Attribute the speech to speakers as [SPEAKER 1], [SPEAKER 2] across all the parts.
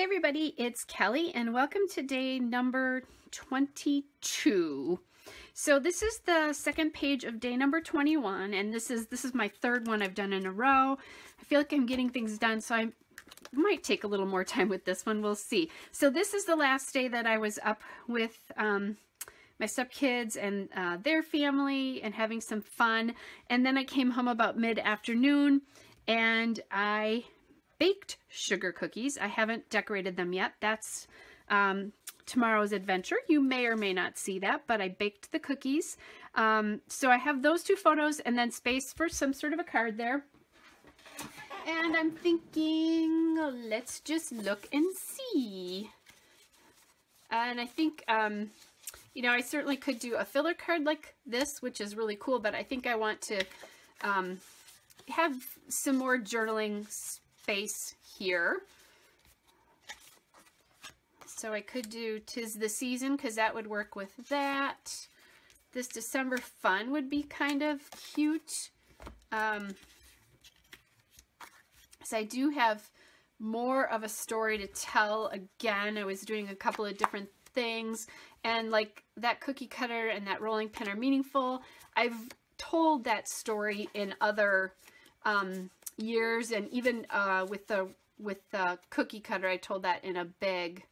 [SPEAKER 1] everybody, it's Kelly and welcome to day number 22. So this is the second page of day number 21 and this is my third one I've done in a row. I feel like I'm getting things done, so I might take a little more time with this one. We'll see. So this is the last day that I was up with my stepkids and their family and having some fun, and then I came home about mid-afternoon and I baked sugar cookies. I haven't decorated them yet. That's tomorrow's adventure. You may or may not see that, but I baked the cookies. So I have those two photos and then space for some sort of a card there. And I'm thinking, let's just look and see. And I think, you know, I certainly could do a filler card like this, which is really cool, but I think I want to have some more journaling space here. So I could do 'Tis the Season, because that would work with that. This December Fun would be kind of cute. So I do have more of a story to tell. Again, I was doing a couple of different things, and like that cookie cutter and that rolling pin are meaningful. I've told that story in other years, and even with the cookie cutter, I told that in a big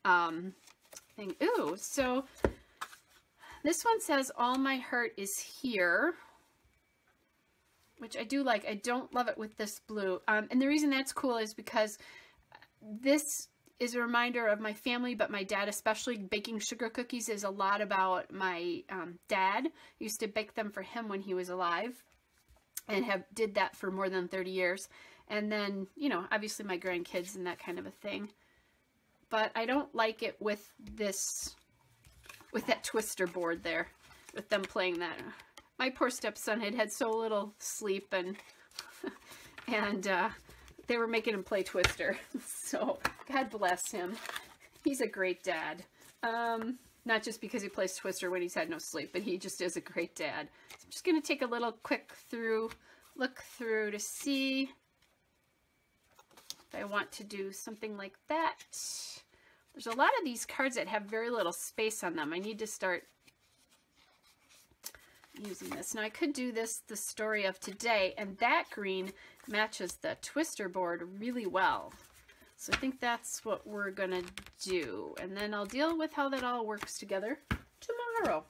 [SPEAKER 1] thing. Ooh, so this one says, "All my heart is here," which I do like. I don't love it with this blue. And the reason that's cool is because this is a reminder of my family, but my dad especially. Baking sugar cookies is a lot about my dad. I used to bake them for him when he was alive and did that for more than 30 years. And then, you know, obviously my grandkids and that kind of a thing. But I don't like it with this, with that twister board there, with them playing that. My poor stepson had had so little sleep, and they were making him play Twister. So God bless him. He's a great dad. Not just because he plays Twister when he's had no sleep, but he just is a great dad. So I'm just going to take a little quick look through to see if I want to do something like that. There's a lot of these cards that have very little space on them. I need to start using this. Now I could do this, the story of today, and that green matches the twister board really well. So I think that's what we're gonna do. And then I'll deal with how that all works together tomorrow.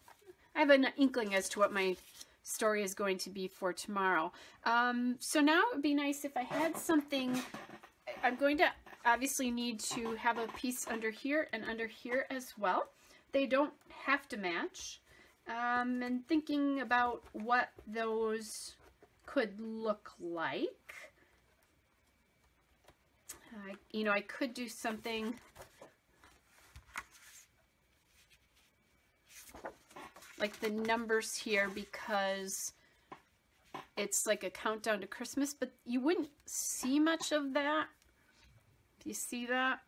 [SPEAKER 1] I have an inkling as to what my story is going to be for tomorrow. So now it would be nice if I had something. I'm going to obviously need to have a piece under here and under here as well. They don't have to match. And thinking about what those could look like. You know, I could do something like the numbers here, because it's like a countdown to Christmas, but you wouldn't see much of that. Do you see that?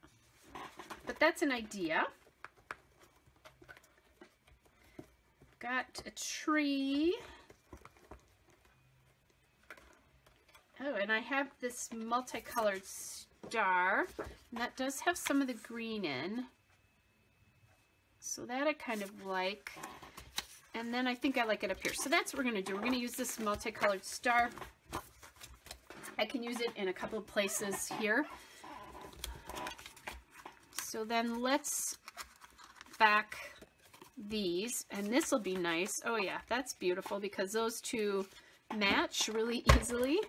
[SPEAKER 1] But that's an idea. Got a tree. Oh, and I have this multicolored star, and that does have some of the green in. So that I kind of like. And then I think I like it up here. So that's what we're going to do. We're going to use this multicolored star. I can use it in a couple of places here. So then let's back these, and this will be nice. Oh yeah, that's beautiful because those two match really easily.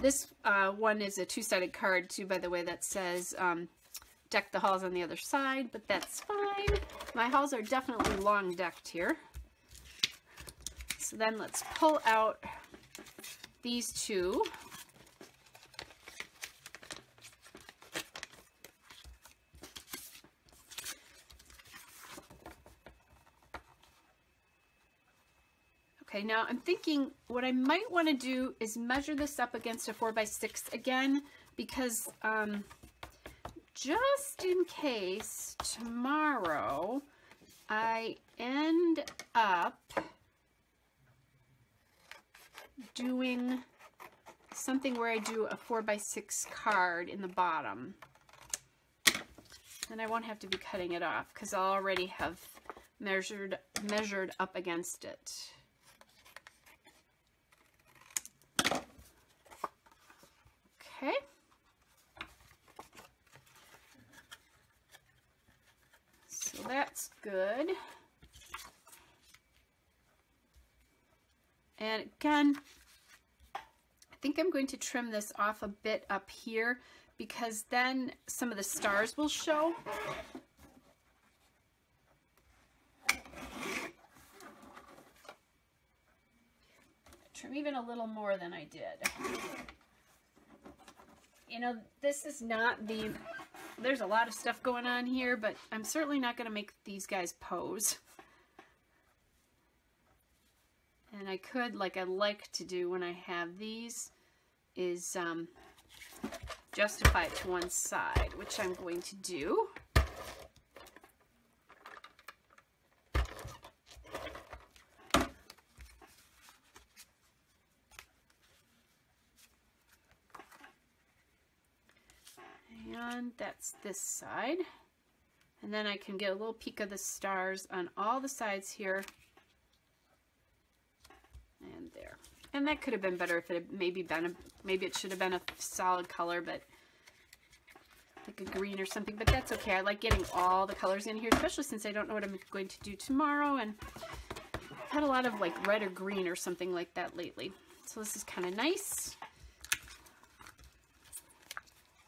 [SPEAKER 1] This one is a two-sided card too, by the way, that says deck the halls on the other side, but that's fine. My halls are definitely long decked here. So then let's pull out these two. Okay, now I'm thinking what I might want to do is measure this up against a 4x6 again, because just in case tomorrow I end up doing something where I do a 4x6 card in the bottom. Then I won't have to be cutting it off because I'll already have measured up against it. Okay. So that's good. And again, I think I'm going to trim this off a bit up here because then some of the stars will show. Trim even a little more than I did. You know, this is not the, there's a lot of stuff going on here, but I'm certainly not going to make these guys pose. And I could, like I like to do when I have these, is justify it to one side, which I'm going to do. And that's this side. And then I can get a little peek of the stars on all the sides here. And there. And that could have been better if it had maybe it should have been a solid color, but like a green or something, but that's okay. I like getting all the colors in here, especially since I don't know what I'm going to do tomorrow, and I've had a lot of like red or green or something like that lately. So this is kind of nice.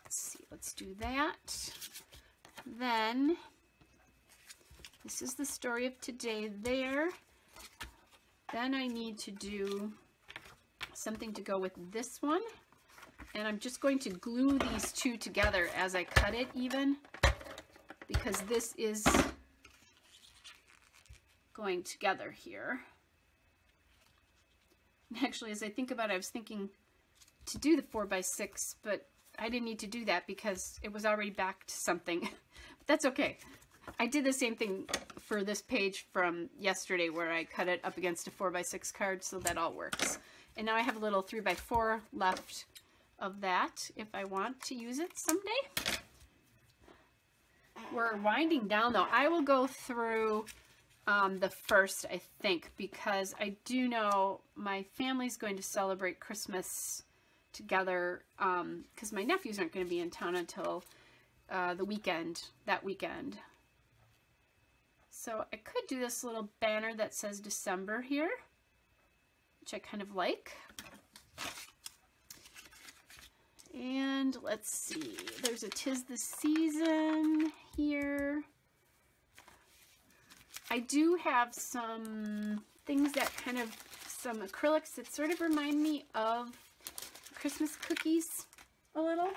[SPEAKER 1] Let's see, let's do that. Then this is the story of today there. Then I need to do something to go with this one. And I'm just going to glue these two together as I cut it even, because this is going together here. And actually, as I think about it, I was thinking to do the 4x6, but I didn't need to do that because it was already back to something. But that's okay. I did the same thing for this page from yesterday where I cut it up against a 4x6 card, so that all works. And now I have a little 3x4 left of that if I want to use it someday. We're winding down though. I will go through the first, I think, because I do know my family's going to celebrate Christmas together because my nephews aren't going to be in town until the weekend, that weekend. So I could do this little banner that says December here, which I kind of like. And let's see, there's a 'Tis the Season here. I do have some things that kind of, some acrylics that sort of remind me of Christmas cookies a little.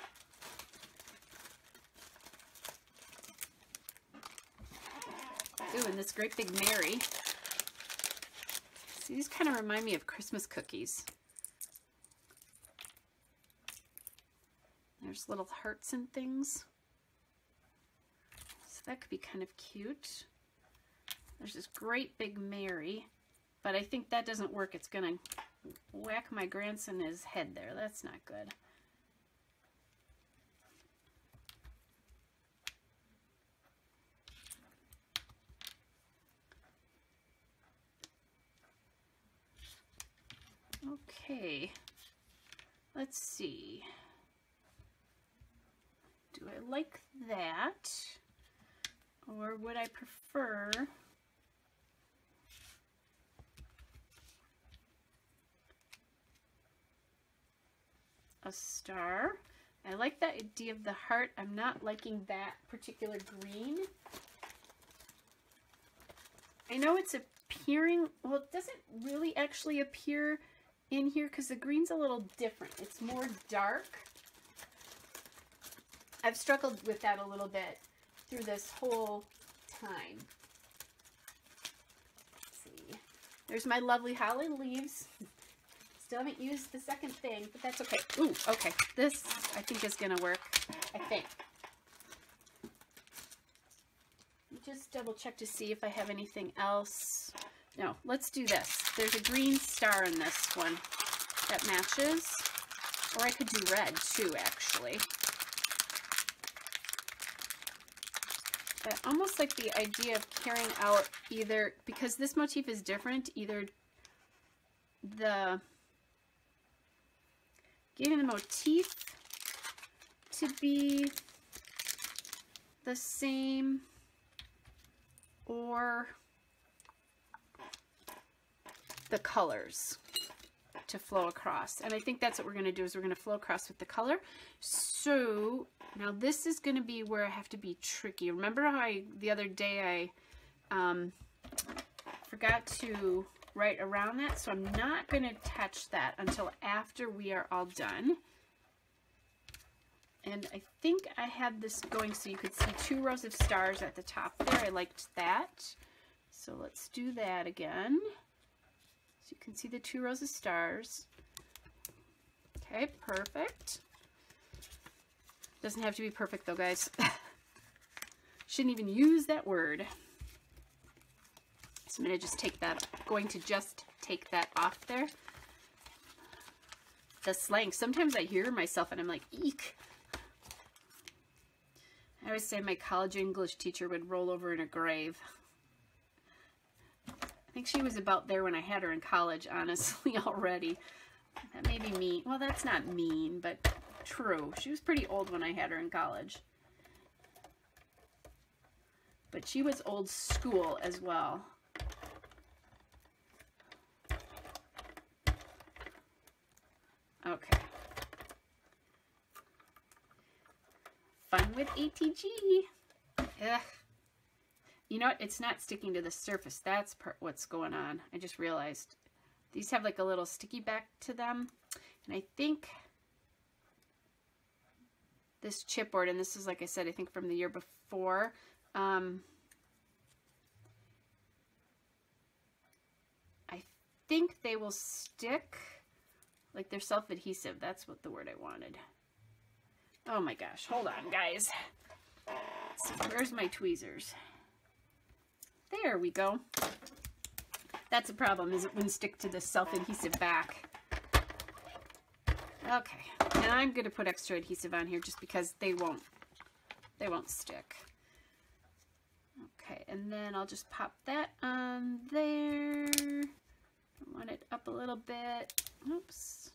[SPEAKER 1] Ooh, and this great big Mary. See, these kind of remind me of Christmas cookies. There's little hearts and things. So that could be kind of cute. There's this great big Mary, but I think that doesn't work. It's gonna whack my grandson in his head there. That's not good. Okay, let's see. Do I like that? Or would I prefer a star? I like that idea of the heart. I'm not liking that particular green. I know it's appearing, well, it doesn't really actually appear in here because the green's a little different. It's more dark. I've struggled with that a little bit through this whole time. Let's see. There's my lovely holly leaves. Still haven't used the second thing, but that's okay. Ooh, okay. This, I think, is going to work. I think. Just double check to see if I have anything else. No, let's do this. There's a green star in this one that matches. Or I could do red too, actually. I almost like the idea of carrying out either, because this motif is different, either getting the motif to be the same or the colors to flow across. And I think that's what we're going to do, is we're going to flow across with the color. So now this is going to be where I have to be tricky. Remember how the other day I forgot to write around that? So I'm not going to touch that until after we are all done. And I think I had this going so you could see 2 rows of stars at the top there. I liked that. So let's do that again. So you can see the 2 rows of stars. Okay, perfect. Doesn't have to be perfect though, guys. Shouldn't even use that word. So I'm going to just take that off there. The slang. Sometimes I hear myself and I'm like, eek. I always say my college English teacher would roll over in a grave. I think she was about there when I had her in college, honestly, already. That may be mean. Well, that's not mean, but true. She was pretty old when I had her in college. But she was old school as well. Okay. Fun with ATG. Ugh. You know what? It's not sticking to the surface. That's what's going on. I just realized. These have like a little sticky back to them. And I think this chipboard, and this is, like I said, I think from the year before. I think they will stick, like they're self-adhesive. That's what the word I wanted. Oh my gosh, hold on, guys. Let's see, where's my tweezers? There we go. That's a problem, is it wouldn't stick to the self-adhesive back. Okay, and I'm gonna put extra adhesive on here just because they won't stick. Okay, and then I'll just pop that on there. I want it up a little bit. Oops.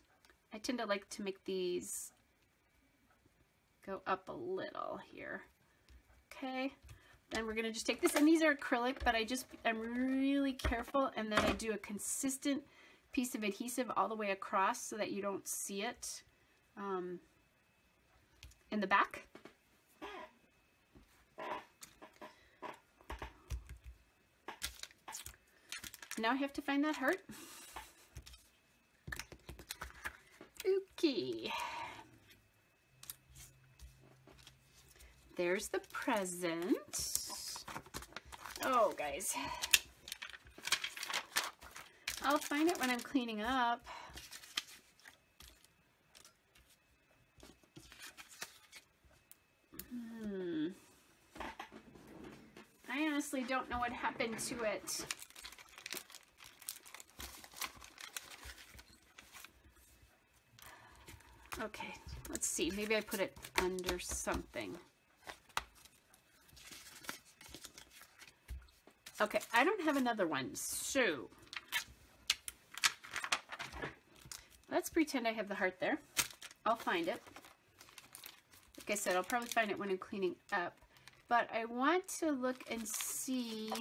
[SPEAKER 1] I tend to like to make these go up a little here. Okay. Then we're going to just take this, and these are acrylic, but I'm really careful, and then I do a consistent piece of adhesive all the way across so that you don't see it in the back. Now I have to find that heart. Okay. There's the present. Oh, guys. I'll find it when I'm cleaning up. I honestly don't know what happened to it. Okay, let's see. Maybe I put it under something. Okay, I don't have another one, so let's pretend I have the heart there. I'll find it. Like I said, I'll probably find it when I'm cleaning up. But I want to look and see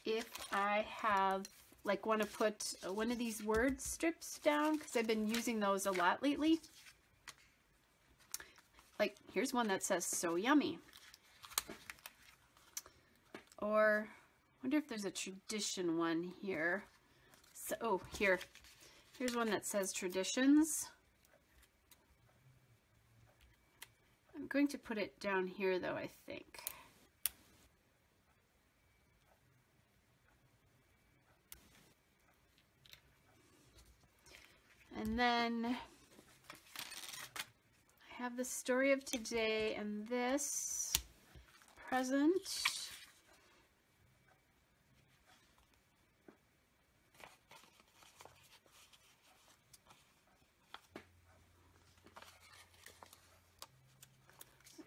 [SPEAKER 1] if I have, like, want to put one of these word strips down, because I've been using those a lot lately. Like, here's one that says, "So yummy." Or, I wonder if there's a tradition one here. So, oh, here's one that says traditions. I'm going to put it down here, though, I think. And then I have the story of today and this present.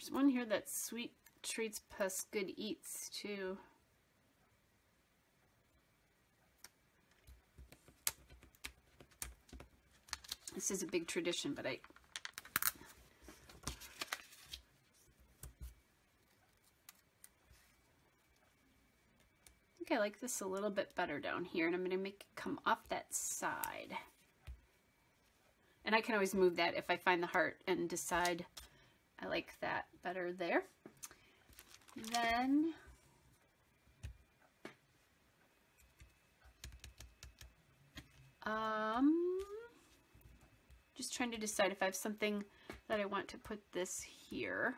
[SPEAKER 1] There's one here that's sweet treats plus good eats too. This is a big tradition, but I think I like this a little bit better down here, and I'm going to make it come off that side. And I can always move that if I find the heart and decide I like that better there. Then just trying to decide if I have something that I want to put this here.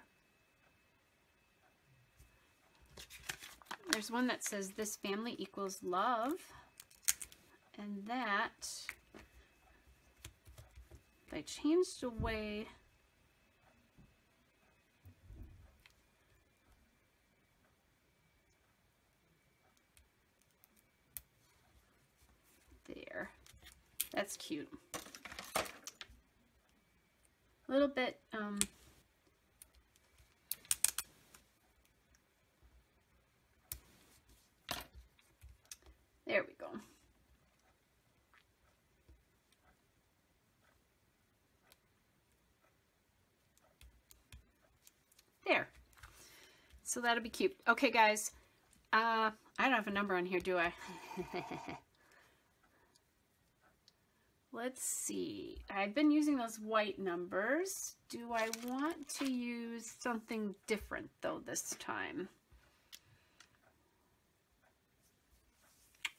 [SPEAKER 1] There's one that says this family equals love, and that if I changed away there, that's cute. A little bit there we go. There. So that'll be cute. Okay, guys. I don't have a number on here, do I? Let's see. I've been using those white numbers. Do I want to use something different, though, this time?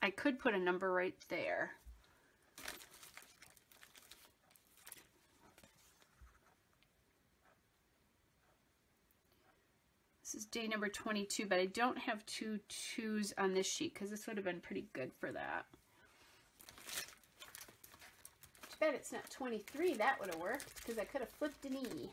[SPEAKER 1] I could put a number right there. This is day number 22, but I don't have 2 2s on this sheet because this would have been pretty good for that. Too bad it's not 23. That would have worked because I could have flipped an E.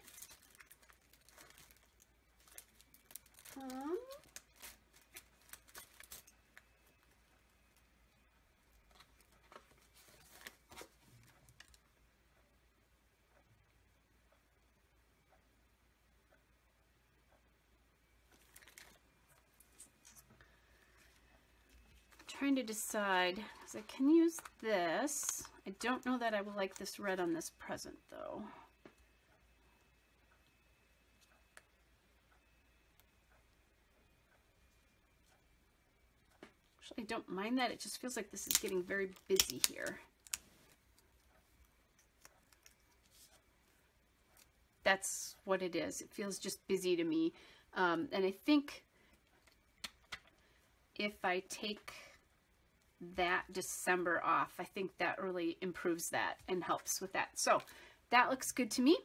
[SPEAKER 1] Trying to decide because I can use this. I don't know that I will like this red on this present though. Actually, I don't mind that. It just feels like this is getting very busy here. That's what it is. It feels just busy to me. And I think if I take that December off, I think that really improves that and helps with that. So that looks good to me.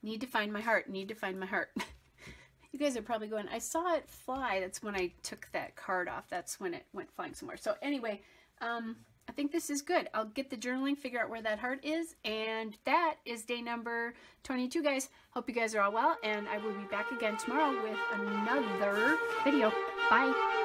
[SPEAKER 1] Need to find my heart. Need to find my heart. You guys are probably going, I saw it fly. That's when I took that card off. That's when it went flying somewhere. So anyway, I think this is good. I'll get the journaling, figure out where that heart is. And that is day number 22, guys. Hope you guys are all well. And I will be back again tomorrow with another video. Bye.